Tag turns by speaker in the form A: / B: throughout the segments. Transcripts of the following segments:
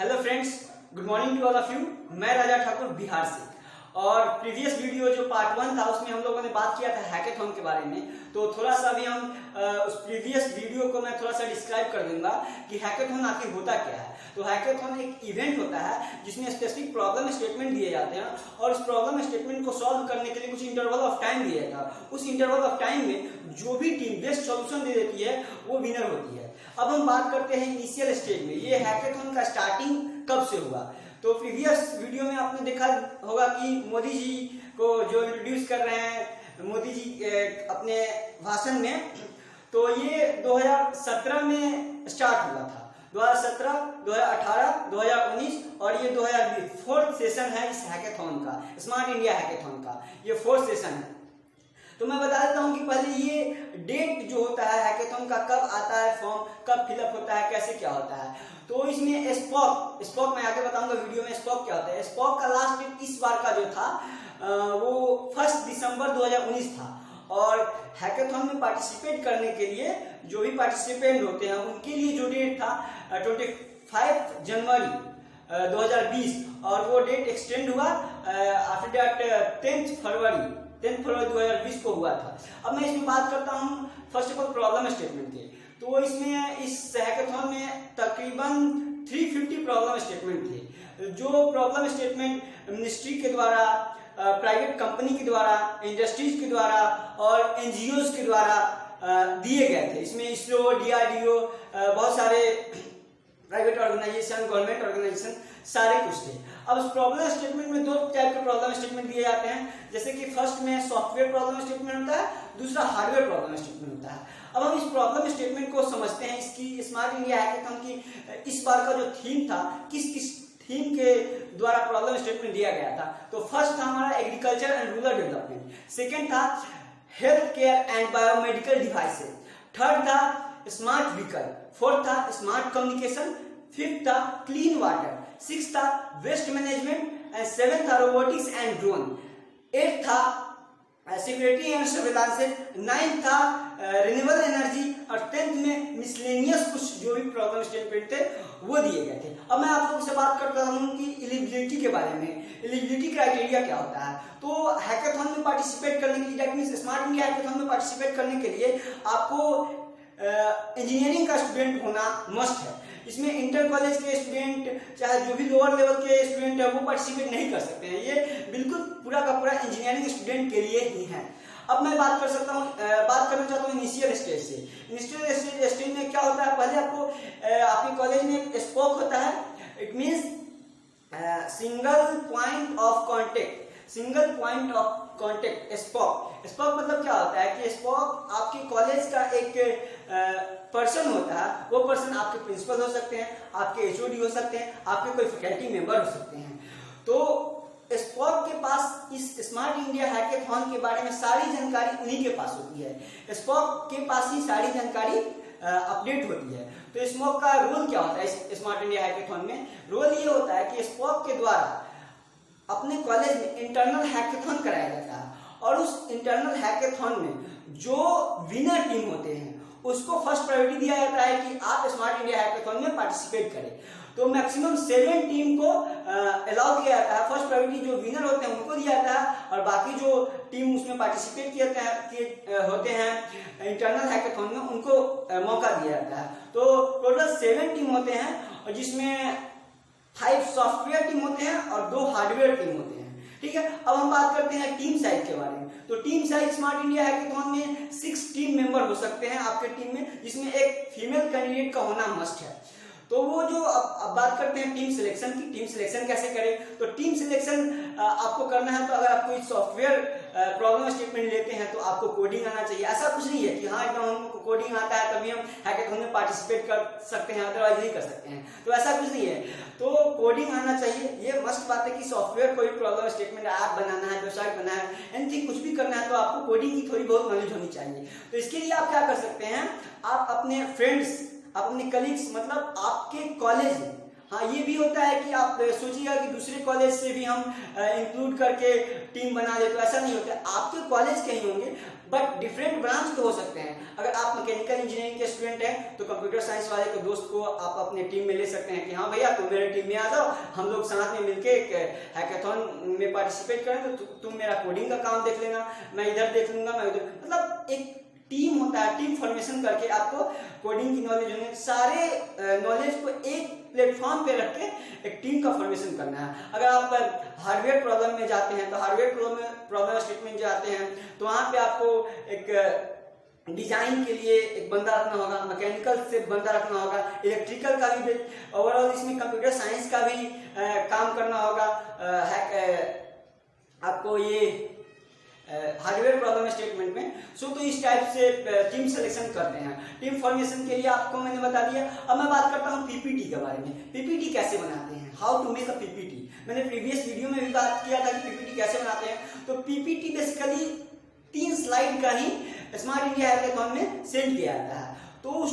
A: Hello friends, good morning to all of you. मैं राजा ठाकुर बिहार से। और प्रीवियस वीडियो जो पार्ट 1 था उसमें हम लोगों ने बात किया था हैकेथॉन के बारे में। तो थोड़ा सा अभी हम उस प्रीवियस वीडियो को मैं थोड़ा सा डिस्क्राइब कर दूंगा कि हैकेथॉन आखिर होता क्या है। तो हैकेथॉन एक इवेंट होता है जिसमें स्पेसिफिक प्रॉब्लम स्टेटमेंट दिए जाते हैं और उस प्रॉब्लम स्टेटमेंट को सॉल्व करने के लिए कुछ इंटरवल ऑफ टाइम दिया जाता है। उस इंटरवल ऑफ टाइम में जो भी टीम बेस्ट सॉल्यूशन दे देती है वो विनर होती है। अब हम बात करते हैं इनिशियल स्टेज में, ये हैकेथॉन का स्टार्टिंग कब से हुआ। तो प्रीवियस वीडियो में आपने देखा होगा कि मोदी जी को जो इंट्रोड्यूस कर रहे हैं मोदी जी अपने भाषण में, तो ये 2017 में स्टार्ट हुआ था। 2017, 2018, 2019 और ये 2020 फोर्थ सेशन है इस हैकेथॉन का, स्मार्ट इंडिया हैकेथॉन का ये फोर्थ सेशन है। तो मैं बता देता हूं कि पहले ये डेट जो होता है हैकेथॉन का, कब आता है फॉर्म, कब फिलअप होता है, कैसे क्या होता है। तो इसमें स्पॉक मैं आगे बताऊंगा वीडियो में स्पॉक क्या होता है। स्पॉक का लास्ट डेट इस बार का जो था वो 1 दिसंबर 2019 था। और हैकेथॉन में पार्टिसिपेट करने के लिए जो भी पार्टिसिपेंट होते हैं उनके लिए जो डेट था 25 जनवरी 2020 और वो डेट एक्सटेंड हुआ आफ्टर दैट 10 फरवरी 2020 को हुआ था। अब मैं इसमें बात करता हूँ first of all problem statement के। तो इसमें इस हैकेथॉन में तकरीबन 350 प्रॉब्लम स्टेटमेंट थे, जो प्रॉब्लम स्टेटमेंट मिनिस्ट्री के द्वारा, प्राइवेट कंपनी के द्वारा, इंडस्ट्रीज के द्वारा और एनजीओज के द्वारा दिए गए थे। इसमें इसरो, डीआरडीओ, बहुत सारे प्राइवेट ऑर्गेनाइजेशन, गवर्नमेंट ऑर्गेनाइजेशन सारे कुछ थे। अब उस प्रॉब्लम स्टेटमेंट में दो टाइप के प्रॉब्लम स्टेटमेंट दिए जाते हैं, जैसे कि फर्स्ट में सॉफ्टवेयर प्रॉब्लम स्टेटमेंट होता है, दूसरा हार्डवेयर प्रॉब्लम स्टेटमेंट होता है। अब हम इस प्रॉब्लम स्टेटमेंट को समझते हैं। इसकी स्मार्ट इंडिया हैकेथॉन की इस बार का जो थीम था, किस किस थीम के द्वारा प्रॉब्लम स्टेटमेंट दिया गया था। तो फर्स्ट था हमारा agriculture and rural development, second था health care and biomedical devices, third था स्मार्ट व्हीकल, फोर्थ था स्मार्ट कम्युनिकेशन, फिफ्थ था क्लीन वाटर, सिक्स था वेस्ट मैनेजमेंट एंड सेवेंथ था रोबोटिक्स एंड ड्रोन, एट था सिक्योरिटी एंड सर्विलांस, नाइन्थ था renewable energy और 10th में मिसलेनियस कुछ जो भी प्रॉब्लम स्टेटमेंट थे वो दिए गए थे। अब मैं आप लोगों से बात करता हूं कि एलिजिबिलिटी के बारे में। एलिजिबिलिटी क्राइटेरिया क्या होता है। तो हैकेथॉन में पार्टिसिपेट करने के लिए, that means smart India hackathon में पार्टिसिपेट करने के लिए आपको इंजीनियरिंग का स्टूडेंट होना मस्ट है। इसमें इंटर कॉलेज के स्टूडेंट, चाहे जो भी लोअर लेवल के स्टूडेंट है वो पार्टिसिपेट नहीं कर सकते हैं। ये बिल्कुल पूरा का पूरा इंजीनियरिंग स्टूडेंट के लिए ही है। अब मैं बात करना चाहता हूँ इनिशियल स्टेज से। इनिशियल स्टेज में क्या होता है, पहले आपको आपके कॉलेज में एक स्पोक होता है, it means single point of contact spoke. Spoke मतलब क्या होता है कि स्पॉक आपके कॉलेज का एक पर्सन होता है। वो पर्सन आपके प्रिंसिपल हो सकते हैं, आपके एचओडी हो सकते हैं, आपके कोई फैकल्टी मेंबर हो सकते हैं। तो स्पॉक के पास इस स्मार्ट इंडिया हैकेथॉन के बारे में सारी जानकारी उन्हीं के पास होती है। स्पॉक के पास ही सारी जानकारी अपडेट होती है। तो स्पॉक का रोल क्या होता है स्मार्ट इंडिया हैकेथॉन में? रोल ये होता है कि स्पॉक के द्वारा अपने कॉलेज में इंटरनल हैकेथॉन कराया जाता है और उस इंटरनल हैकेथॉन में जो विनर टीम होते हैं उसको फर्स्ट प्रायोरिटी दिया जाता है कि आप स्मार्ट इंडिया हैकेथॉन में पार्टिसिपेट करें। तो मैक्सिमम 7 टीम को अलाउ किया जाता है। फर्स्ट प्रायोरिटी जो विनर होते हैं उनको दिया जाता है और बाकी जो टीम उसमें पार्टिसिपेट किए होते हैं इंटरनल हैकेथॉन में उनको मौका दिया जाता है। तो टोटल 7 टीम होते हैं और जिसमें 5 सॉफ्टवेयर टीम होते हैं और 2 हार्डवेयर टीम होते हैं। ठीक है, अब हम बात करते हैं टीम साइज के बारे में। तो team size smart India hackathon में 6 टीम मेंबर हो सकते हैं आपके टीम में, जिसमें एक फीमेल कैंडिडेट का होना मस्ट है। तो वो जो अब बात करते हैं टीम सिलेक्शन की। टीम सिलेक्शन कैसे करें? तो टीम सिलेक्शन आपको करना है तो अगर आप कोई सॉफ्टवेयर प्रॉब्लम स्टेटमेंट लेते हैं तो आपको कोडिंग आना चाहिए। ऐसा कुछ नहीं है कि हाँ एकदम हमको कोडिंग आता है तभी हम हैकेथॉन में पार्टिसिपेट कर सकते हैं, अदरवाइज नहीं कर सकते हैं। तो ऐसा कुछ नहीं है, तो कोडिंग आना चाहिए। ये मस्ट बात है कि सॉफ्टवेयर कोई प्रॉब्लम स्टेटमेंट ऐप बनाना है, वेबसाइट बनाना है, एनीथिंग कुछ भी करना है तो आपको कोडिंग की थोड़ी बहुत नॉलेज होनी चाहिए। तो इसके लिए आप क्या कर सकते हैं, आप अपने फ्रेंड्स, आप अपने कलीग्स, मतलब आपके कॉलेज में हाँ, ये भी होता है कि आप सोचिएगा कि दूसरे कॉलेज से भी हम इंक्लूड करके टीम बना ले, तो ऐसा नहीं होता है। आपके कॉलेज कहीं होंगे बट डिफरेंट ब्रांच के हो सकते हैं। अगर आप मैकेनिकल इंजीनियरिंग के स्टूडेंट हैं तो कंप्यूटर साइंस वाले के दोस्त को आप अपने टीम में ले सकते हैं कि हाँ भैया तुम मेरे टीम में आ जाओ, हम लोग साथ में मिलके एक हैकाथॉन में पार्टिसिपेट करें, तो तुम मेरा कोडिंग का काम देख लेना, मैं इधर देख लूंगा, मैं उधर। मतलब एक टीम होता है, टीम फॉर्मेशन करके आपको कोडिंग की नॉलेज होने, सारे नॉलेज को एक प्लेटफॉर्म पे रख के एक टीम का फॉर्मेशन करना है। अगर आप हार्डवेयर प्रॉब्लम में जाते हैं तो हार्डवेयर प्रॉब्लम स्टेटमेंट जाते हैं तो वहां पे आपको एक डिजाइन के लिए एक बंदा रखना होगा, मैकेनिकल से बंदा रखना होगा, इलेक्ट्रिकल का भी, ओवरऑल इसमें कंप्यूटर साइंस का भी काम करना होगा। आपको ये हार्डवेयर प्रॉब्लम स्टेटमेंट में तो इस टाइप से टीम सिलेक्शन करते हैं। टीम फॉर्मेशन के लिए आपको मैंने बता दिया। अब मैं बात करता हूँ पीपीटी के बारे में। पीपीटी कैसे बनाते हैं, how to make a PPT. मैंने प्रीवियस वीडियो में भी बात किया था कि पीपीटी कैसे बनाते हैं। तो पीपीटी बेसिकली 3 स्लाइड का ही स्मार्ट इंडिया हैकाथॉन में सेंड किया जाता है। तो उस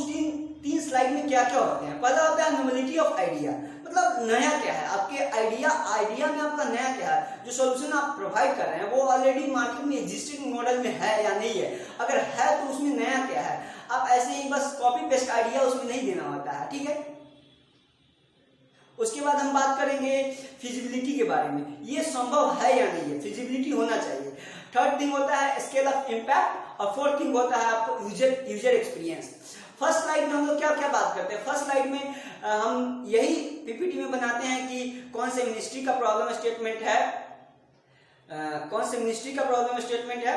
A: 3 स्लाइड में क्या क्या होते हैं। पहला होता है नोवेलिटी ऑफ आइडिया, मतलब नया क्या है आपके आइडिया में आपका नया क्या है, जो सॉल्यूशन आप प्रोवाइड कर रहे हैं वो ऑलरेडी मार्केट में एग्जिस्टिंग मॉडल में है या नहीं है। अगर है तो उसमें नया क्या है। आप ऐसे ही बस कॉपी पेस्ट आइडिया उसमें नहीं देना होता है, ठीक है। उसके बाद हम बात करेंगे फिजिबिलिटी के बारे में, ये संभव है या नहीं है, फिजिबिलिटी होना चाहिए। थर्ड थिंग होता है स्केल ऑफ इम्पैक्ट, और फोर्थ थिंग होता है आपको यूजर एक्सपीरियंस। फर्स्ट स्लाइड में हम लोग क्या क्या बात करते हैं। फर्स्ट स्लाइड में हम यही पीपीटी में बनाते हैं कि कौन से मिनिस्ट्री का प्रॉब्लम स्टेटमेंट है,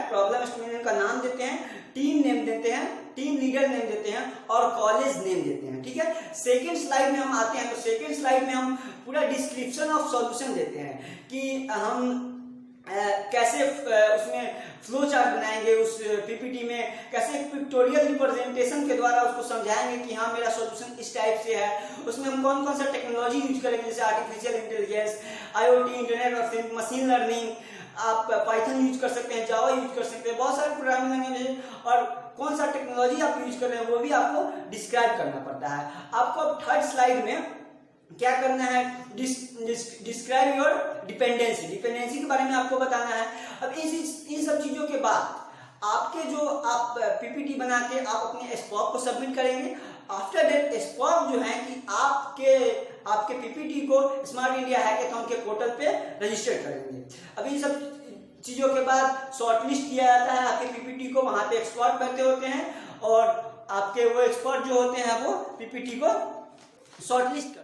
A: प्रॉब्लम स्टेटमेंट का नाम देते हैं, टीम नेम देते हैं, टीम लीडर नेम देते हैं और कॉलेज नेम देते हैं, ठीक है। सेकेंड स्लाइड में हम आते हैं तो सेकेंड स्लाइड में हम पूरा डिस्क्रिप्शन ऑफ सॉल्यूशन देते हैं कि हम कैसे उसमें फ्लो चार्ट बनाएंगे, उस पीपीटी में कैसे पिक्टोरियल रिप्रेजेंटेशन के द्वारा उसको समझाएंगे कि हाँ मेरा सॉल्यूशन इस टाइप से है। उसमें हम कौन कौन सा टेक्नोलॉजी यूज करेंगे, जैसे artificial intelligence, IoT, internet of things, machine learning, आप पाइथन यूज कर सकते हैं, जावा यूज कर सकते हैं, बहुत सारे प्रोग्रामिंग लैंग्वेज, और कौन सा टेक्नोलॉजी आप यूज कर रहे हैं वो भी आपको डिस्क्राइब करना पड़ता है। आपको अब थर्ड स्लाइड में क्या करना है, डिस्क्राइब योर डिपेंडेंसी के बारे में आपको बताना है। अब इन सब चीजों के बाद आपके जो आप पीपीटी बना के आप अपने स्पॉक को सबमिट करेंगे। आफ्टर दैट स्पॉक जो है कि आपके पीपीटी को स्मार्ट इंडिया हैकाथॉन के पोर्टल पे रजिस्टर करेंगे। अब इन सब चीजों के बाद शॉर्टलिस्ट किया जाता है आपके पीपीटी को, वहां पे एक्सपर्ट बैठे होते हैं और आपके वो एक्सपर्ट जो होते हैं वो पीपीटी को शॉर्टलिस्ट।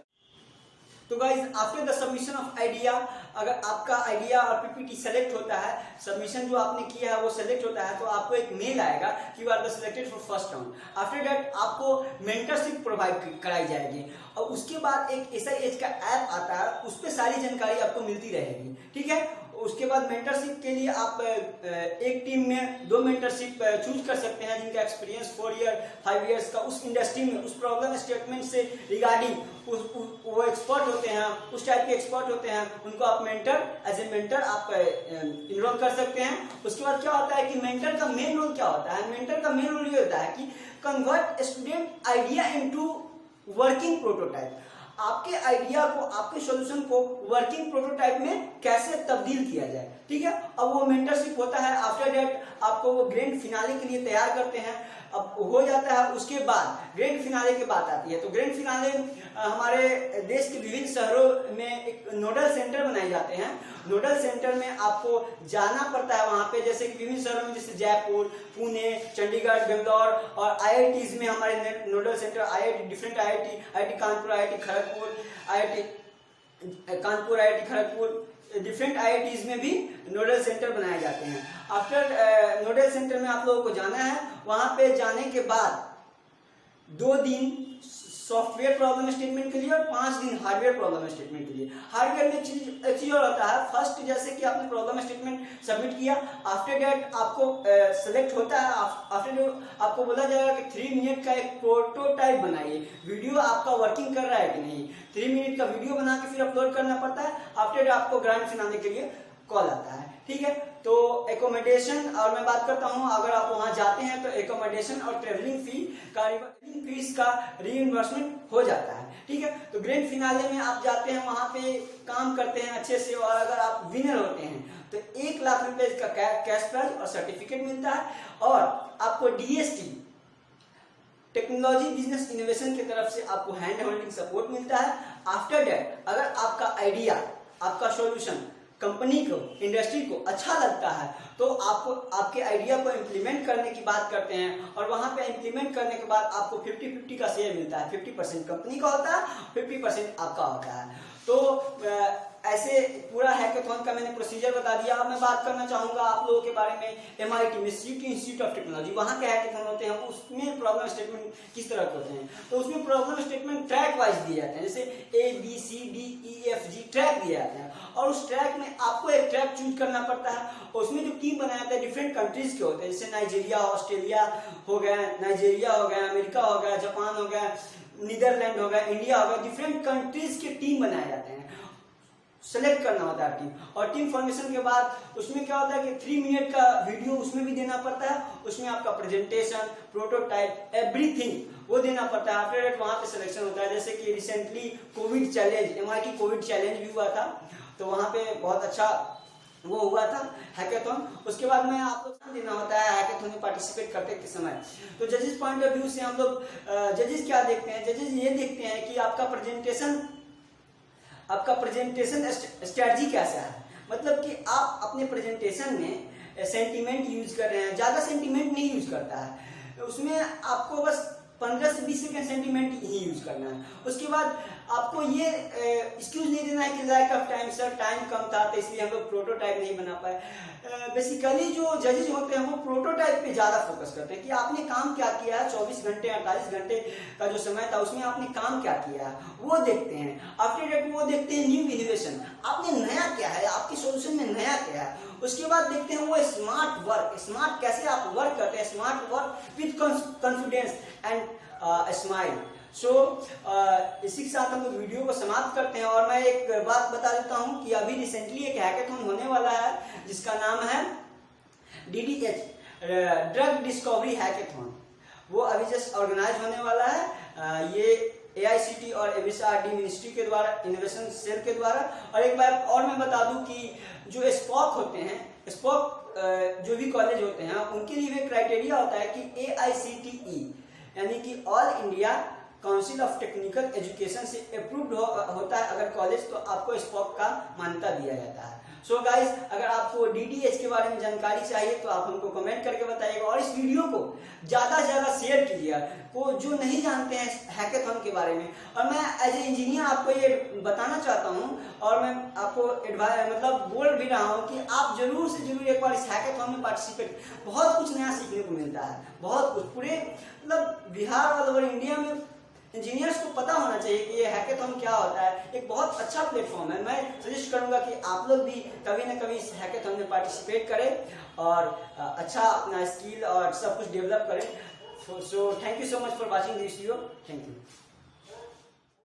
A: तो guys after the submission of idea, अगर आपका आइडिया और पीपीटी सेलेक्ट होता है, सबमिशन जो आपने किया है वो सेलेक्ट होता है, तो आपको एक मेल आएगा कि you are the selected for first round. After that आपको मेंटरशिप प्रोवाइड कराई जाएगी और उसके बाद एक SIH का ऐप आता है, उस पर सारी जानकारी आपको मिलती रहेगी, ठीक है। उसके बाद मेंटरशिप के लिए आप एक टीम में 2 मेंटरशिप चूज कर सकते हैं जिनका एक्सपीरियंस 4 ईयर 5 इयर्स का उस इंडस्ट्री में, उस प्रॉब्लम स्टेटमेंट से रिगार्डिंग वो एक्सपर्ट होते हैं, उस टाइप के एक्सपर्ट होते हैं, उनको आप एज ए मेंटर आप इनरोल कर सकते हैं। उसके बाद क्या होता है कि मेंटर का मेन रोल क्या होता है, मेंटर का मेन रोल ये होता है कि convert student idea into working prototype. आपके आइडिया को, आपके सॉल्यूशन को वर्किंग प्रोटोटाइप में कैसे तब्दील किया जाए, ठीक है। अब वो मेंटरशिप होता है। आफ्टर दैट आपको वो ग्रैंड फिनाले के लिए तैयार करते हैं। अब हो जाता है, उसके बाद ग्रैंड फिनाले की बात आती है। तो ग्रैंड फिनाले हमारे देश के विभिन्न शहरों में एक नोडल सेंटर बनाए जाते हैं। नोडल सेंटर में आपको जाना पड़ता है वहां पे, जैसे कि विभिन्न शहरों में जैसे जयपुर, पुणे, चंडीगढ़, बेंगलोर और IITs में हमारे nodal centre, different IIT Kanpur, IIT Kharagpur, IIT Kharagpur, different IITs में भी नोडल सेंटर बनाए जाते हैं। आफ्टर नोडल सेंटर में आप लोगों को जाना है। वहां पे जाने के बाद 2 दिन सॉफ्टवेयर प्रॉब्लम स्टेटमेंट के लिए और 5 दिन हार्डवेयर प्रॉब्लम स्टेटमेंट के लिए। हार्डवेयर में एक चीज और होता है, फर्स्ट जैसे कि आपने प्रॉब्लम स्टेटमेंट सबमिट किया, आफ्टर दैट आपको सेलेक्ट होता है। आफ्टर आपको बोला जाएगा कि 3 मिनट का एक प्रोटोटाइप बनाइए, वीडियो आपका वर्किंग कर रहा है कि नहीं। 3 मिनट का वीडियो बना के फिर अपलोड करना पड़ता है। आफ्टर दैट आपको ग्रैंड फिनाले के लिए कॉल आता है, ठीक है। तो एकोमोडेशन, और मैं बात करता हूँ अगर आप वहाँ जाते हैं तो एकोमोडेशन और ट्रेवलिंग फीस का रीइंबर्समेंट हो जाता है, ठीक है। तो ग्रैंड फिनाले में आप जाते हैं, वहाँ पे काम करते हैं अच्छे से, और अगर आप विनर होते हैं तो 1 लाख रुपए का कैश प्राइज और सर्टिफिकेट मिलता है, और आपको DST टेक्नोलॉजी बिजनेस इनोवेशन की तरफ से आपको हैंड होल्डिंग सपोर्ट मिलता है। आफ्टर दैट अगर आपका आइडिया, आपका सॉल्यूशन कंपनी को, इंडस्ट्री को अच्छा लगता है तो आपको आपके आइडिया को इम्प्लीमेंट करने की बात करते हैं, और वहां पे इम्प्लीमेंट करने के बाद आपको 50-50 का शेयर मिलता है। 50% कंपनी का होता है, 50% आपका होता है। तो ऐसे पूरा हैकेथॉन का मैंने प्रोसीजर बता दिया। अब मैं बात करना चाहूंगा आप लोगों के बारे में MIT में, सिटी इंस्टीट्यूट ऑफ टेक्नोलॉजी, वहां के हैकेथॉन होते हैं, उसमें प्रॉब्लम स्टेटमेंट किस तरह के होते हैं। तो उसमें प्रॉब्लम स्टेटमेंट ट्रैक वाइज दिए जाते हैं, जैसे ABCDEFG ट्रैक दिए जाते हैं, और उस ट्रैक में आपको एक ट्रैक चूज करना पड़ता है। उसमें जो टीम बनाया जाता है डिफरेंट कंट्रीज के होते हैं, जैसे नाइजीरिया, ऑस्ट्रेलिया हो गया, नाइजीरिया हो गया, अमेरिका हो गया, जापान हो गया, नीदरलैंड हो गया, इंडिया हो गया, डिफरेंट कंट्रीज के टीम बनाए जाते हैं। सेलेक्ट करना होता है टीम, और टीम फॉर्मेशन के बाद उसमें क्या होता है कि 3 मिनट का वीडियो उसमें भी देना पड़ता है। उसमें आपका प्रेजेंटेशन, प्रोटोटाइप, एवरीथिंग वो देना पड़ता है। आफ्टर दैट वहां पे सिलेक्शन होता है। जैसे कि recently Covid challenge, MIT Covid challenge भी हुआ था, तो वहां पे बहुत अच्छा वो हुआ था हैकेथॉन। उसके बाद में आपको ध्यान देना होता है हैकेथॉन में पार्टिसिपेट करते के समय। तो जजेस पॉइंट ऑफ व्यू से हम लोग जजेस क्या देखते हैं, जजेस ये देखते हैं कि आपका प्रेजेंटेशन स्ट्रेटजी कैसा है, मतलब कि आप अपने प्रेजेंटेशन में सेंटीमेंट यूज कर रहे हैं। ज्यादा सेंटीमेंट नहीं यूज करता है, उसमें आपको बस 15 से 20 सेकेंड सेंटीमेंट ही यूज करना है। उसके बाद आपको ये एक्सक्यूज नहीं देना है कि lack of time, sir time कम था तो इसलिए हम लोग प्रोटोटाइप नहीं बना पाए। बेसिकली जो जजेज होते हैं वो प्रोटोटाइप पे ज्यादा फोकस करते हैं कि आपने काम क्या किया है, 24 घंटे 48 घंटे का जो समय था उसमें आपने काम क्या किया है वो देखते हैं। आफ्टर दैट वो देखते हैं न्यू इनोवेशन, आपने नया क्या है, आपके सोल्यूशन में नया क्या है। उसके बाद देखते हैं वो स्मार्ट वर्क, स्मार्ट कैसे आप वर्क करते हैं, smart work with confidence and smile. So इसी के साथ हम लोग वीडियो को समाप्त करते हैं, और मैं एक बात बता देता हूं कि अभी रिसेंटली एक हैकेथॉन होने वाला है जिसका नाम है DDH ड्रग डिस्कवरी हैकेथॉन। वो अभी जस्ट ऑर्गेनाइज होने वाला है, ये AICT और MHRD मिनिस्ट्री के द्वारा, इनोवेशन सेल के द्वारा। और एक बार और मैं बता दूं कि जो स्पॉक होते हैं, स्पॉक जो भी कॉलेज होते हैं उनके लिए क्राइटेरिया होता है कि AICTE यानी कि all India council of technical education से अप्रूव्ड होता है अगर कॉलेज, तो आपको स्पॉक का मान्यता दिया जाता है। सो गाइस, अगर आपको DDH के बारे में जानकारी चाहिए तो आप हमको कमेंट करके बताइएगा, और इस वीडियो को ज्यादा से ज्यादा शेयर कीजिएगा को जो नहीं जानते हैं हैकेथॉन के बारे में। और मैं एज ए इंजीनियर आपको ये बताना चाहता हूँ, और मैं आपको मतलब बोल भी रहा हूँ कि आप जरूर से जरूर एक बार इस हैकेथॉन में पार्टिसिपेट, बहुत कुछ नया सीखने को मिलता है, बहुत कुछ। पूरे मतलब बिहार और ओवर इंडिया में इंजीनियर्स को पता होना चाहिए कि ये हैकेथॉन क्या होता है। एक बहुत अच्छा प्लेटफॉर्म है। मैं सजेस्ट करूंगा कि आप लोग भी कभी ना कभी इस हैकेथॉन में पार्टिसिपेट करें और अच्छा अपना स्किल और सब कुछ डेवलप करें। So thank you so much for watching this video. Thank you.